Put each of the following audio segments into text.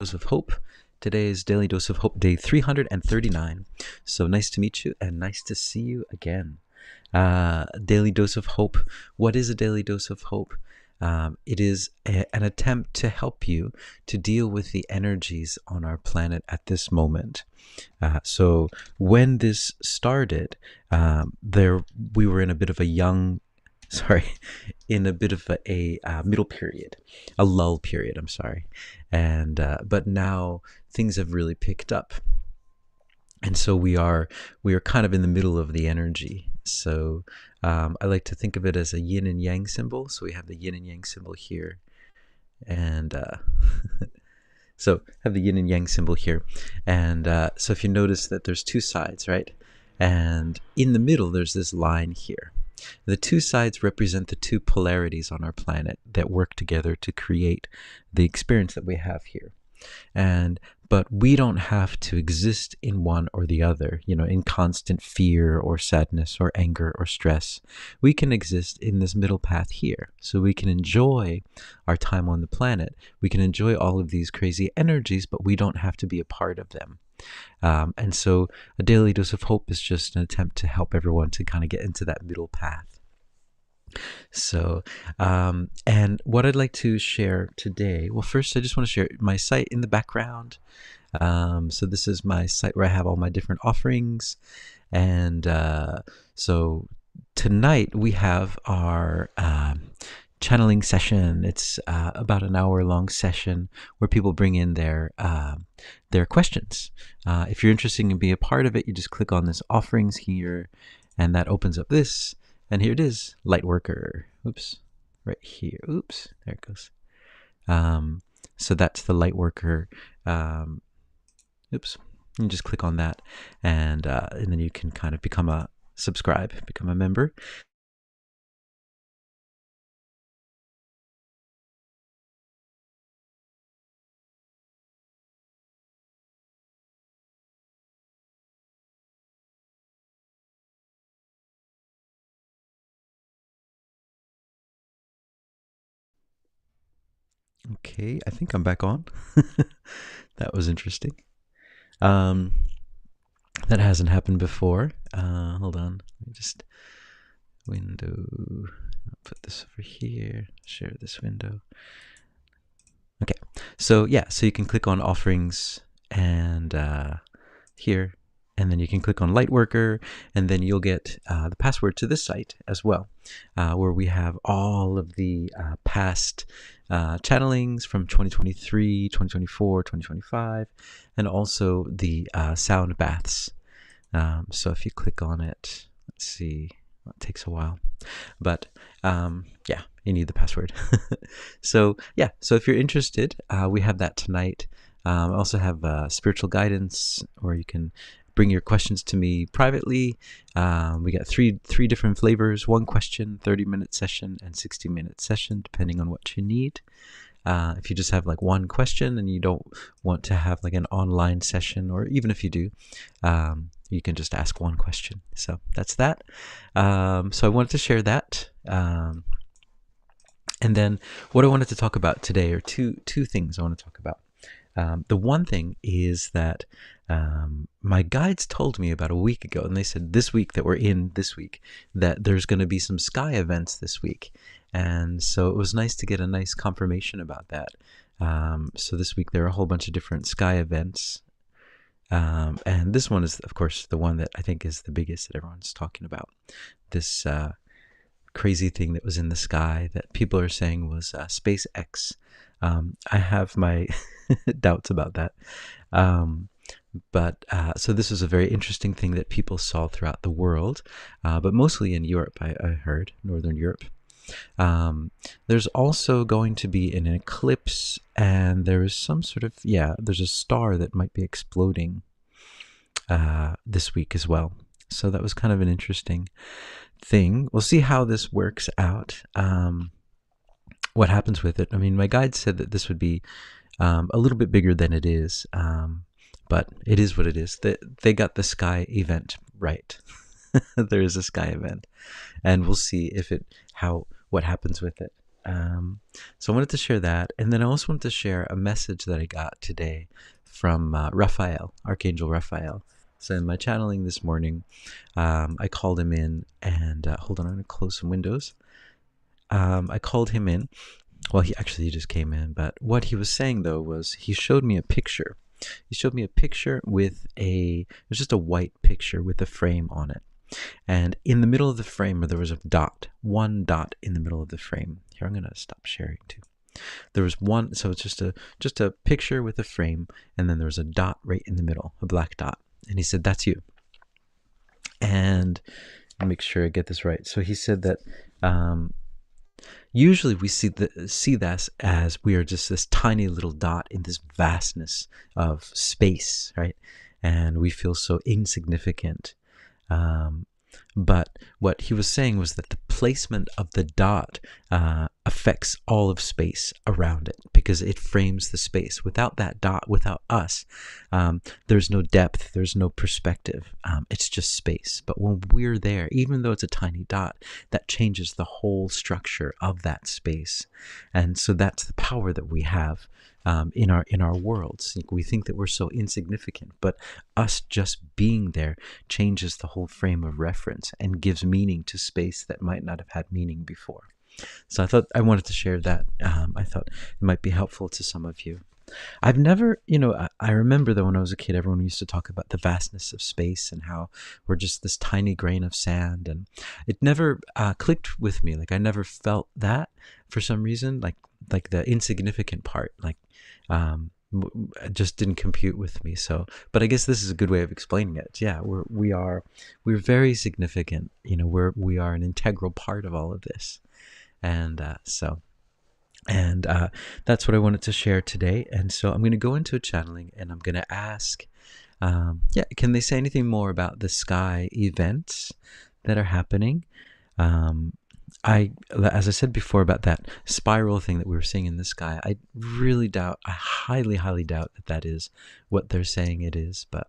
Dose of Hope. Today is Daily Dose of Hope Day 339. So nice to meet you and nice to see you again. Daily Dose of Hope. What is a Daily Dose of Hope? It is an attempt to help you to deal with the energies on our planet at this moment. So when this started, we were in a bit of a middle period, a lull period, I'm sorry. But now things have really picked up. And so we are kind of in the middle of the energy. So I like to think of it as a yin and yang symbol. So we have the yin and yang symbol here. And so have the yin and yang symbol here. And so if you notice that there's two sides, right? And in the middle, there's this line here. The two sides represent the two polarities on our planet that work together to create the experience that we have here. But we don't have to exist in one or the other, in constant fear or sadness or anger or stress. We can exist in this middle path here. So we can enjoy our time on the planet. We can enjoy all of these crazy energies, but we don't have to be a part of them. And so a Daily Dose of Hope is just an attempt to help everyone to kind of get into that middle path. So, and what I'd like to share today, well, first I just want to share my site in the background. So this is my site where I have all my different offerings. And so tonight we have our channeling session. It's about an hour-long session where people bring in their questions. If you're interested in being a part of it, you just click on this offerings here, and that opens up this. And here it is, Lightworker. Oops, right here. Oops, there it goes. So that's the Lightworker. Oops, you just click on that, and then you can kind of become a member. Okay, I think I'm back on. That was interesting. That hasn't happened before. Hold on. Let me just window. I'll put this over here. Share this window. Okay. So yeah, so you can click on offerings and here, and then you can click on Lightworker, and then you'll get the password to this site as well, where we have all of the past channelings from 2023, 2024, 2025, and also the sound baths. So if you click on it, let's see, well, it takes a while, but yeah, you need the password. So yeah, so if you're interested, we have that tonight. I also have spiritual guidance, where you can bring your questions to me privately. We got three different flavors: 1 question, 30-minute session, and 60-minute session, depending on what you need. If you just have like one question and you don't want to have like an online session, or even if you do, you can just ask one question. So that's that. So I wanted to share that. And then what I wanted to talk about today are two things I want to talk about. The one thing is that my guides told me about a week ago, and they said this week that we're in this week, that there's going to be some sky events this week. And so it was nice to get a nice confirmation about that. So this week there are a whole bunch of different sky events. And this one is, of course, the one that I think is the biggest that everyone's talking about. This crazy thing that was in the sky that people are saying was SpaceX. I have my doubts about that. So this was a very interesting thing that people saw throughout the world, but mostly in Europe, I heard, Northern Europe. There's also going to be an eclipse, and there is some sort of, there's a star that might be exploding this week as well. So that was kind of an interesting thing. We'll see how this works out, what happens with it. I mean, my guide said that this would be a little bit bigger than it is, but it is what it is. They got the sky event right. There is a sky event, and we'll see what happens with it. So I wanted to share that, and then I also wanted to share a message that I got today from Raphael, Archangel Raphael. So in my channeling this morning, I called him in, and hold on, I'm going to close some windows. I called him in. Well, he just came in, but what he was saying though was he showed me a picture. He showed me a picture with it was just a white picture with a frame on it. And in the middle of the frame, there was a dot, one dot in the middle of the frame. Here, I'm going to stop sharing too. There was one, so it's just a picture with a frame, and then there was a dot right in the middle, a black dot. And he said, "That's you." And I'll make sure I get this right. So he said that usually we see this as we are just this tiny little dot in this vastness of space, right? And we feel so insignificant. But what he was saying was that the placement of the dot affects all of space around it, because it frames the space. Without that dot, without us, there's no depth, there's no perspective. It's just space. But when we're there, even though it's a tiny dot, that changes the whole structure of that space. And so that's the power that we have in our worlds. We think that we're so insignificant, but us just being there changes the whole frame of reference and gives meaning to space that might not have had meaning before. So I thought I wanted to share that. I thought it might be helpful to some of you. I've never, I remember that when I was a kid, everyone used to talk about the vastness of space and how we're just this tiny grain of sand, and it never clicked with me. Like I never felt that for some reason, like the insignificant part, just didn't compute with me. So, but I guess this is a good way of explaining it. Yeah, we're very significant. We are an integral part of all of this, and that's what I wanted to share today. And so I'm going to go into a channeling, and I'm going to ask, can they say anything more about the sky events that are happening? As I said before about that spiral thing that we were seeing in the sky, I highly, highly doubt that is what they're saying it is. But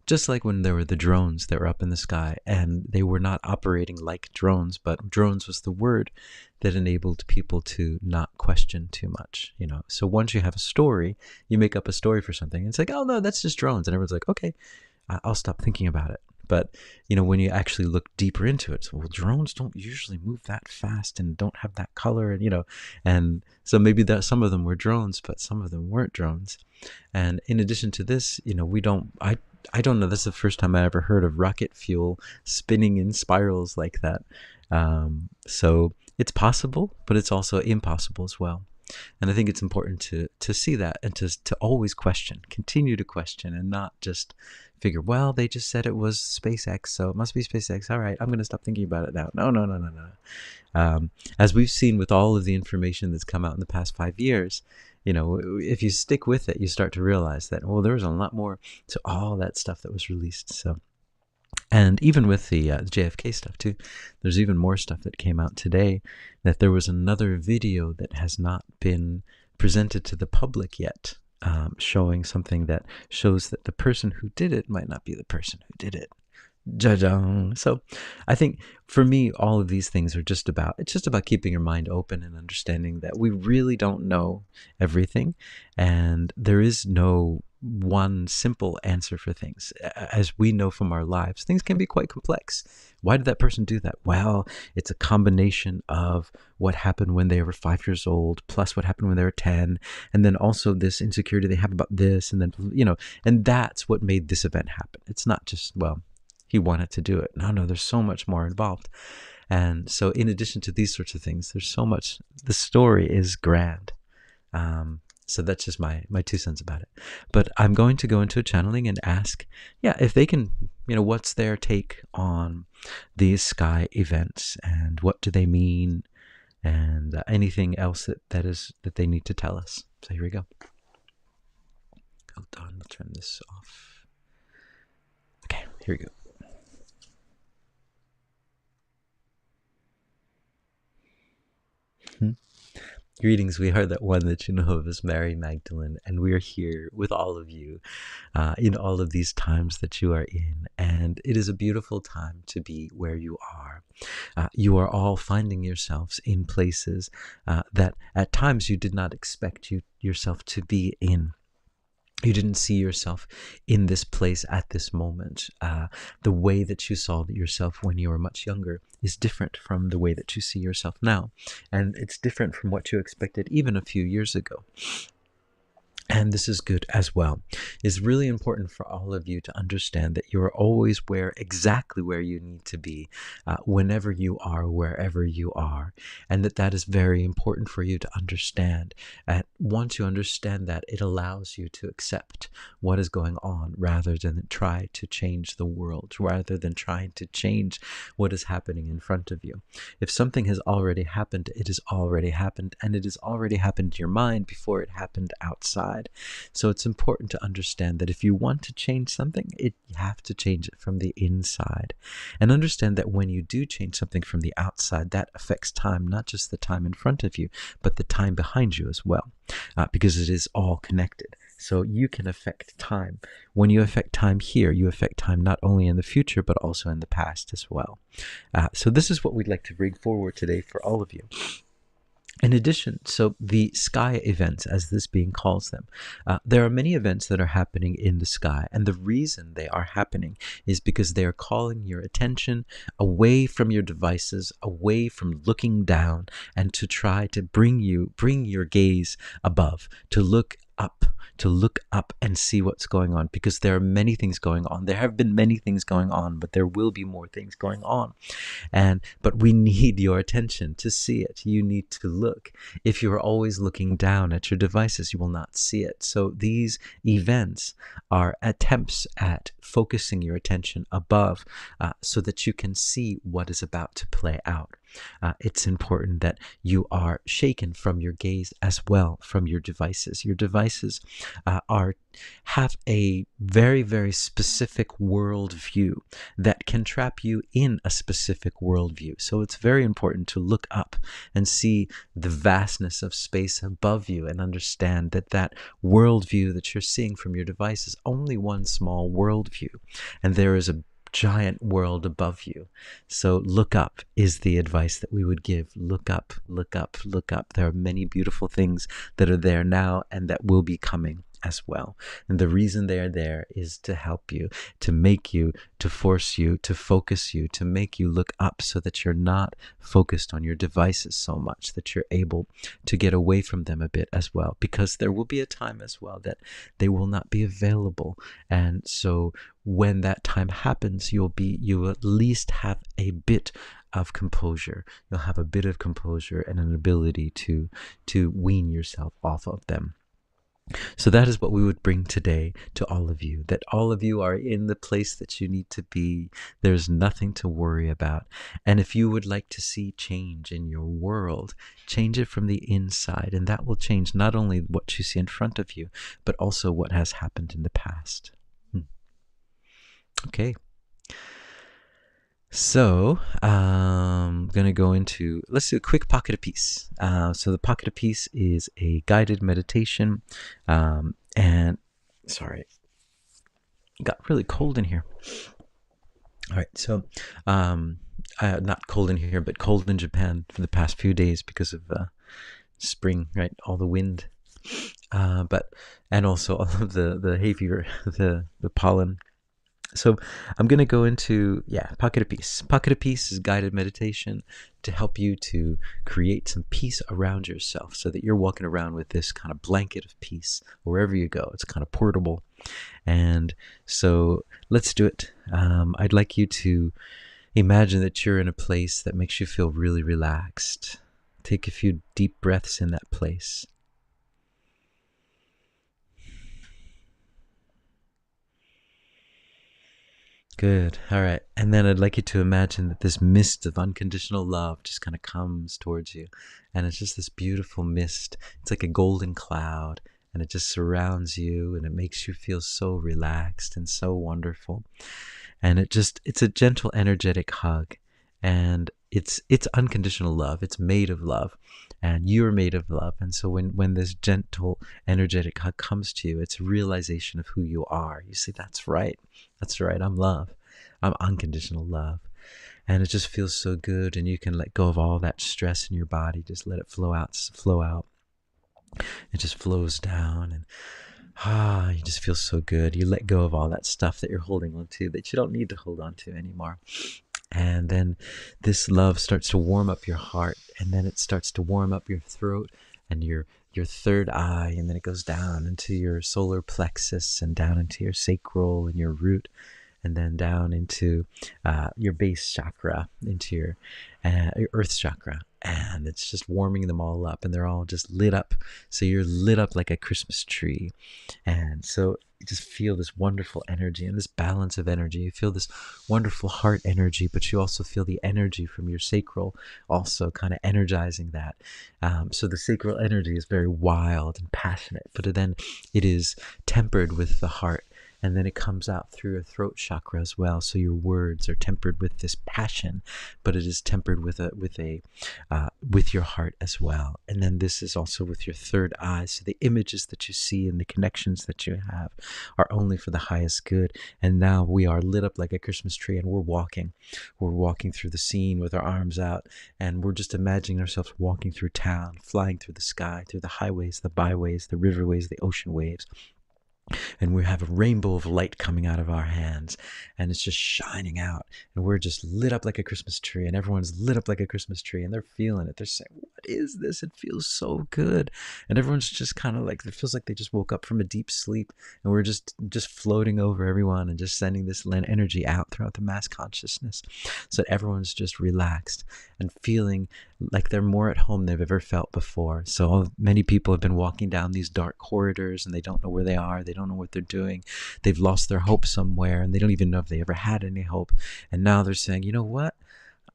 just like when there were the drones that were up in the sky, and they were not operating like drones, but drones was the word that enabled people to not question too much. So once you have a story, you make up a story for something. It's like, oh no, that's just drones, and everyone's like, okay, I'll stop thinking about it. But when you actually look deeper into it, well, drones don't usually move that fast and don't have that color, and so maybe that some of them were drones, but some of them weren't drones. And in addition to this, I don't know. This is the first time I ever heard of rocket fuel spinning in spirals like that. So it's possible, but it's also impossible as well. And I think it's important to see that, and to always question, continue to question, and not just figure, well, they just said it was SpaceX, so it must be SpaceX. All right, I'm going to stop thinking about it now. No. As we've seen with all of the information that's come out in the past 5 years, if you stick with it, you start to realize that, well, there was a lot more to all that stuff that was released. So, and even with the JFK stuff too, there's even more stuff that came out today, that there was another video that has not been presented to the public yet, showing something that shows that the person who did it might not be the person who did it. So I think for me, all of these things are just about keeping your mind open and understanding that we really don't know everything, and there is no one simple answer for things. As we know from our lives, things can be quite complex. Why did that person do that? Well, it's a combination of what happened when they were 5 years old, plus what happened when they were 10, and then also this insecurity they have about this, and then, and that's what made this event happen. It's not just, well, he wanted to do it. No, there's so much more involved. And so in addition to these sorts of things, there's so much, the story is grand. So that's just my 2 cents about it. But I'm going to go into a channeling and ask, if they can, what's their take on these sky events, and what do they mean, and anything else that they need to tell us. So here we go. Hold on, I'll turn this off. Okay, here we go. Greetings, we are that one that you know of as Mary Magdalene, and we are here with all of you in all of these times that you are in. And it is a beautiful time to be where you are. You are all finding yourselves in places that at times you did not expect yourself to be in. You didn't see yourself in this place at this moment. The way that you saw yourself when you were much younger is different from the way that you see yourself now. And it's different from what you expected even a few years ago. And this is good as well. It's really important for all of you to understand that you are always exactly where you need to be, whenever you are, wherever you are, and that is very important for you to understand. And once you understand that, it allows you to accept what is going on rather than try to change the world, rather than trying to change what is happening in front of you. If something has already happened, it has already happened, and it has already happened in your mind before it happened outside. So it's important to understand that if you want to change something, you have to change it from the inside. And understand that when you do change something from the outside, that affects time, not just the time in front of you, but the time behind you as well, because it is all connected. So you can affect time. When you affect time here, you affect time not only in the future, but also in the past as well. So this is what we'd like to bring forward today for all of you. In addition, so the sky events, as this being calls them, there are many events that are happening in the sky, and the reason they are happening is because they are calling your attention away from your devices, away from looking down, and to try to bring your gaze above, to look up and see what's going on, because there are many things going on. There have been many things going on, but there will be more things going on. But we need your attention to see it. You need to look. If you're always looking down at your devices, you will not see it. So these events are attempts at focusing your attention above, so that you can see what is about to play out. It's important that you are shaken from your gaze as well from your devices. Your devices have a very, very specific worldview that can trap you in a specific worldview. So it's very important to look up and see the vastness of space above you and understand that worldview that you're seeing from your device is only one small worldview, and there is a giant world above you. So look up is the advice that we would give. Look up, look up, look up. There are many beautiful things that are there now and that will be coming as well. And the reason they are there is to help you, to make you, to force you, to focus you, to make you look up so that you're not focused on your devices so much, that you're able to get away from them a bit as well, because there will be a time as well that they will not be available. And so when that time happens, you at least have a bit of composure. You'll have a bit of composure and an ability to wean yourself off of them. So that is what we would bring today to all of you, that all of you are in the place that you need to be. There's nothing to worry about. And if you would like to see change in your world, change it from the inside, and that will change not only what you see in front of you, but also what has happened in the past. Okay. So I'm going to go into, let's do a quick pocket of peace. So the pocket of peace is a guided meditation. And sorry, it got really cold in here. All right. So not cold in here, but cold in Japan for the past few days because of spring, right? All the wind. And also all of the hay fever, the pollen. So I'm going to go into, pocket of peace. Pocket of peace is guided meditation to help you to create some peace around yourself so that you're walking around with this kind of blanket of peace wherever you go. It's kind of portable. And so let's do it. I'd like you to imagine that you're in a place that makes you feel really relaxed. Take a few deep breaths in that place. Good. All right. And then I'd like you to imagine that this mist of unconditional love just kind of comes towards you. And it's just this beautiful mist. It's like a golden cloud. And it just surrounds you. And it makes you feel so relaxed and so wonderful. And it's a gentle, energetic hug. And it's unconditional love. It's made of love. and you're made of love. And so when this gentle, energetic hug comes to you, it's a realization of who you are. You say, that's right. That's right. I'm love. I'm unconditional love. And it just feels so good. And you can let go of all that stress in your body. Just let it flow out, flow out. It just flows down, and you just feel so good. You let go of all that stuff that you're holding on to that you don't need to hold on to anymore. And then this love starts to warm up your heart, and then it starts to warm up your throat and your third eye, and then it goes down into your solar plexus and down into your sacral and your root, and then down into your base chakra, into your earth chakra. And it's just warming them all up, and they're all just lit up. So you're lit up like a Christmas tree. And so you just feel this wonderful energy and this balance of energy. You feel this wonderful heart energy, but you also feel the energy from your sacral also kind of energizing that. So the sacral energy is very wild and passionate, but then it is tempered with the heart. And then it comes out through your throat chakra as well. So your words are tempered with this passion, but it is tempered with your heart as well. And then this is also with your third eye. So the images that you see and the connections that you have are only for the highest good. And now we are lit up like a Christmas tree, and we're walking through the scene with our arms out, and we're just imagining ourselves walking through town, flying through the sky, through the highways, the byways, the riverways, the ocean waves. And we have a rainbow of light coming out of our hands, and it's just shining out, and we're just lit up like a Christmas tree, and everyone's lit up like a Christmas tree, and they're feeling it. They're saying, what is this? It feels so good. And everyone's just kind of like, it feels like they just woke up from a deep sleep, and we're just floating over everyone and just sending this energy out throughout the mass consciousness, so that everyone's just relaxed and feeling like they're more at home than they've ever felt before. So many people have been walking down these dark corridors, and they don't know where they are. They don't know what they're doing. They've lost their hope somewhere, and they don't even know if they ever had any hope. And now they're saying, you know what?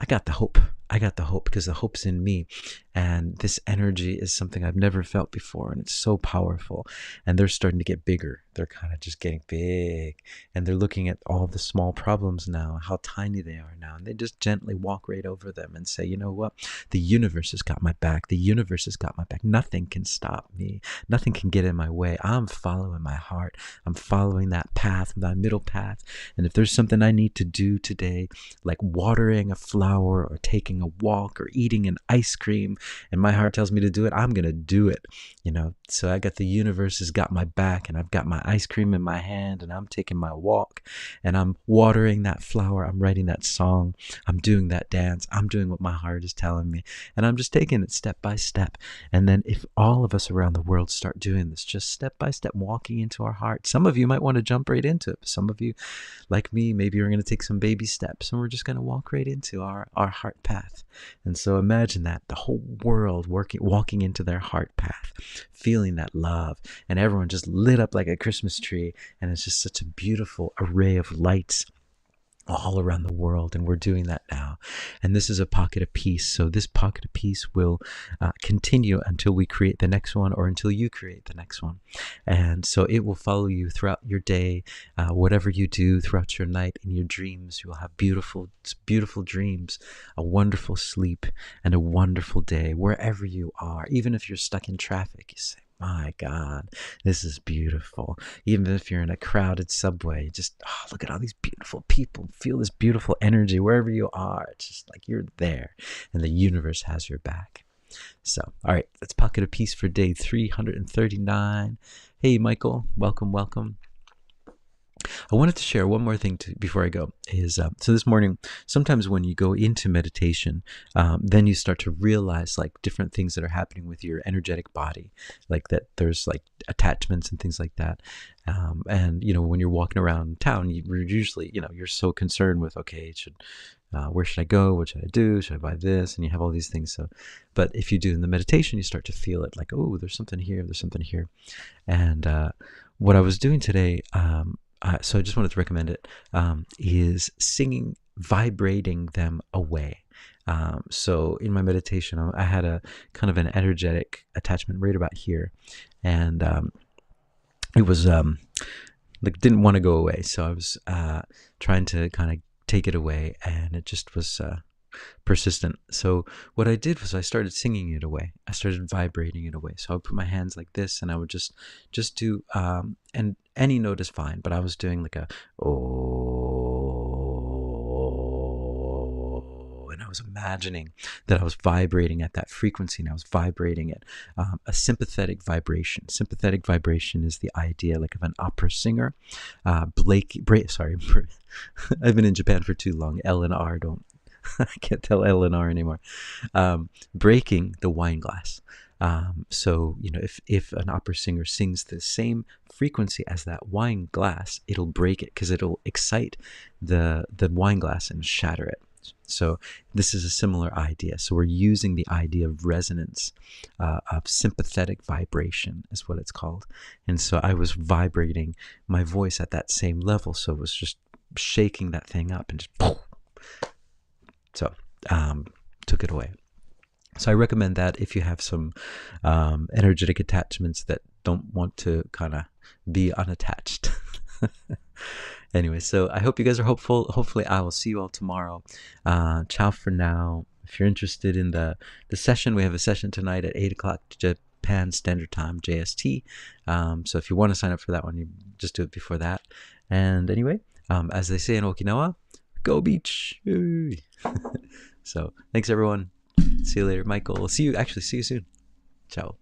I got the hope. I got the hope because the hope's in me. And this energy is something I've never felt before, and it's so powerful. And they're starting to get bigger. They're kind of just getting big. And they're looking at all the small problems now, how tiny they are now. And they just gently walk right over them and say, you know what? The universe has got my back. The universe has got my back. Nothing can stop me. Nothing can get in my way. I'm following my heart. I'm following that path, that middle path. And if there's something I need to do today, like watering a flower or taking a walk or eating an ice cream, and my heart tells me to do it, I'm going to do it, So I got the universe has got my back, and I've got my ice cream in my hand, and I'm taking my walk, and I'm watering that flower. I'm writing that song. I'm doing that dance. I'm doing what my heart is telling me, and I'm just taking it step by step. And then if all of us around the world start doing this, just step by step, walking into our heart. Some of you might want to jump right into it. Some of you, like me, maybe you're going to take some baby steps, and we're just going to walk right into our heart path. And so imagine that, the whole world walking into their heart path, feeling that love, and everyone just lit up like a Christmas tree. And it's just such a beautiful array of lights all around the world, and we're doing that now. And this is a pocket of peace. So this pocket of peace will continue until we create the next one, or until you create the next one. And so it will follow you throughout your day, whatever you do throughout your night. In your dreams, you will have beautiful dreams, a wonderful sleep, and a wonderful day wherever you are. Even if you're stuck in traffic, you say, my God, this is beautiful. Even if you're in a crowded subway, just look at all these beautiful people. Feel this beautiful energy wherever you are. It's just like you're there, and the universe has your back. So, all right, that's Pocket of Peace for day 339. Hey, Michael, welcome. I wanted to share one more thing before I go. So this morning, sometimes when you go into meditation, then you start to realize like different things that are happening with your energetic body, like that there's like attachments and things like that. And when you're walking around town, you're usually, you're so concerned with, okay, where should I go? What should I do? Should I buy this? And you have all these things. So, but if you do in the meditation, you start to feel it like, oh, there's something here. And what I was doing today, so I just wanted to recommend it, is singing, vibrating them away. So in my meditation, I had a kind of an energetic attachment right about here. And it was like didn't want to go away. So I was trying to kind of take it away, and it just was persistent. So what I did was I started singing it away. I started vibrating it away. So I would put my hands like this, and I would just do, and any note is fine, but I was doing like a oh, and I was imagining that I was vibrating at that frequency, and I was vibrating at a sympathetic vibration. Sympathetic vibration is the idea like of an opera singer. Sorry, I've been in Japan for too long. L and R don't. I can't tell L and R anymore. Breaking the wine glass. So, you know, if an opera singer sings the same frequency as that wine glass, it'll break it because it'll excite the wine glass and shatter it. So this is a similar idea. So we're using the idea of resonance, of sympathetic vibration is what it's called. And so I was vibrating my voice at that same level. So it was just shaking that thing up and just poof. So took it away. So I recommend that if you have some energetic attachments that don't want to kind of be unattached. Anyway, so I hope you guys are hopeful. Hopefully I will see you all tomorrow. Ciao for now. If you're interested in the session, we have a session tonight at 8 o'clock Japan Standard Time, JST. So if you want to sign up for that one, you just do it before that. And anyway, as they say in Okinawa, go beach. So thanks everyone. See you later, Michael. See you soon. Ciao.